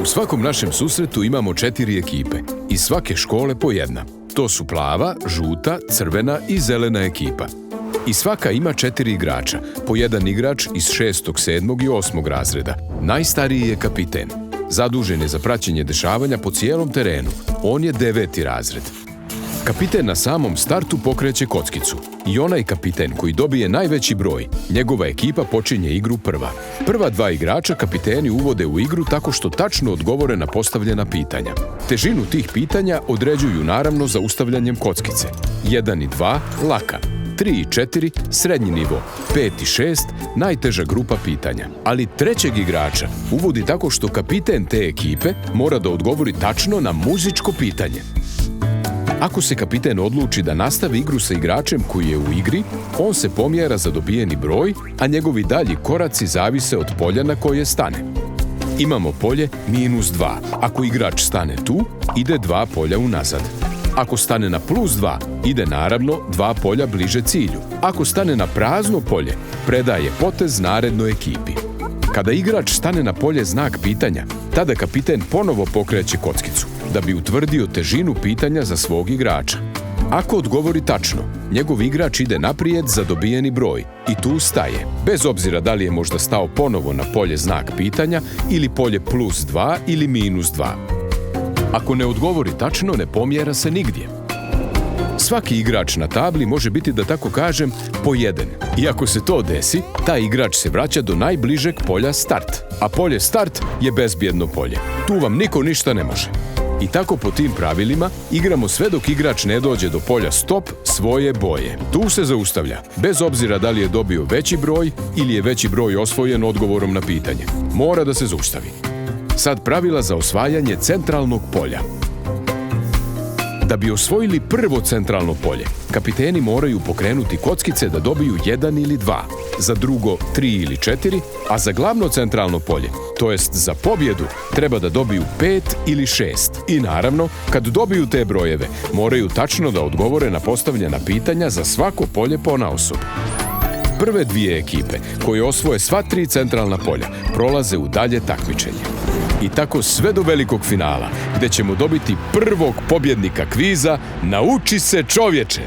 svakom našem susretu imamo 4 ekipe, iz svake škole po jedna. To su plava, žuta, crvena i zelena ekipa. I svaka ima 4 igrača, po jedan igrač iz 6., 7. i 8. razreda. Najstariji je kapiten. Zadužen je za praćenje dešavanja po cijelom terenu. On je 9. razred. Kapiten na samom startu pokreće kockicu. I onaj kapiten koji dobije najveći broj, njegova ekipa počinje igru prva. Prva 2 igrača kapiteni uvode u igru tako što tačno odgovore na postavljena pitanja. Težinu tih pitanja određuju naravno zaustavljanjem kockice. 1 i 2 laka, 3 i 4 srednji nivo, 5 i 6 najteža grupa pitanja. Ali trećeg igrača uvodi tako što kapiten te ekipe mora da odgovori tačno na muzičko pitanje. Ako se kapiten odluči da nastavi igru sa igračem koji je u igri, on se pomjera za dobijeni broj, a njegovi dalji koraci zavise od polja na koje stane. Imamo polje -2. Ako igrač stane tu, ide 2 polja unazad. Ako stane na +2, ide naravno 2 polja bliže cilju. Ako stane na prazno polje, predaje potez narednoj ekipi. Kada igrač stane na polje znak pitanja, tada kapiten ponovo pokreće kockicu, da bi utvrdio težinu pitanja za svog igrača. Ako odgovori tačno, njegov igrač ide naprijed za dobijeni broj i tu staje, bez obzira da li je možda stao ponovo na polje znak pitanja ili polje +2 ili -2. Ako ne odgovori tačno, ne pomjera se nigdje. Svaki igrač na tabli može biti, da tako kažem, po jedan. I ako se to desi, taj igrač se vraća do najbližeg polja start. A polje start je bezbjedno polje. Tu vam niko ništa ne može. I tako po tim pravilima igramo sve dok igrač ne dođe do polja stop svoje boje. Tu se zaustavlja, bez obzira da li je dobio veći broj ili je veći broj osvojen odgovorom na pitanje. Mora da se zaustavi. Sad pravila za osvajanje centralnog polja. Da bi osvojili prvo centralno polje, kapiteni moraju pokrenuti kockice da dobiju 1 ili 2, za drugo 3 ili 4, a za glavno centralno polje, to jest za pobjedu, treba da dobiju 5 ili 6. I naravno, kad dobiju te brojeve, moraju tačno da odgovore na postavljena pitanja za svako polje ponaosob. Prve 2 ekipe, koje osvoje sva 3 centralna polja, prolaze u dalje takmičenje. I tako sve do velikog finala, gde ćemo dobiti prvog pobjednika kviza Nauči se čovječe!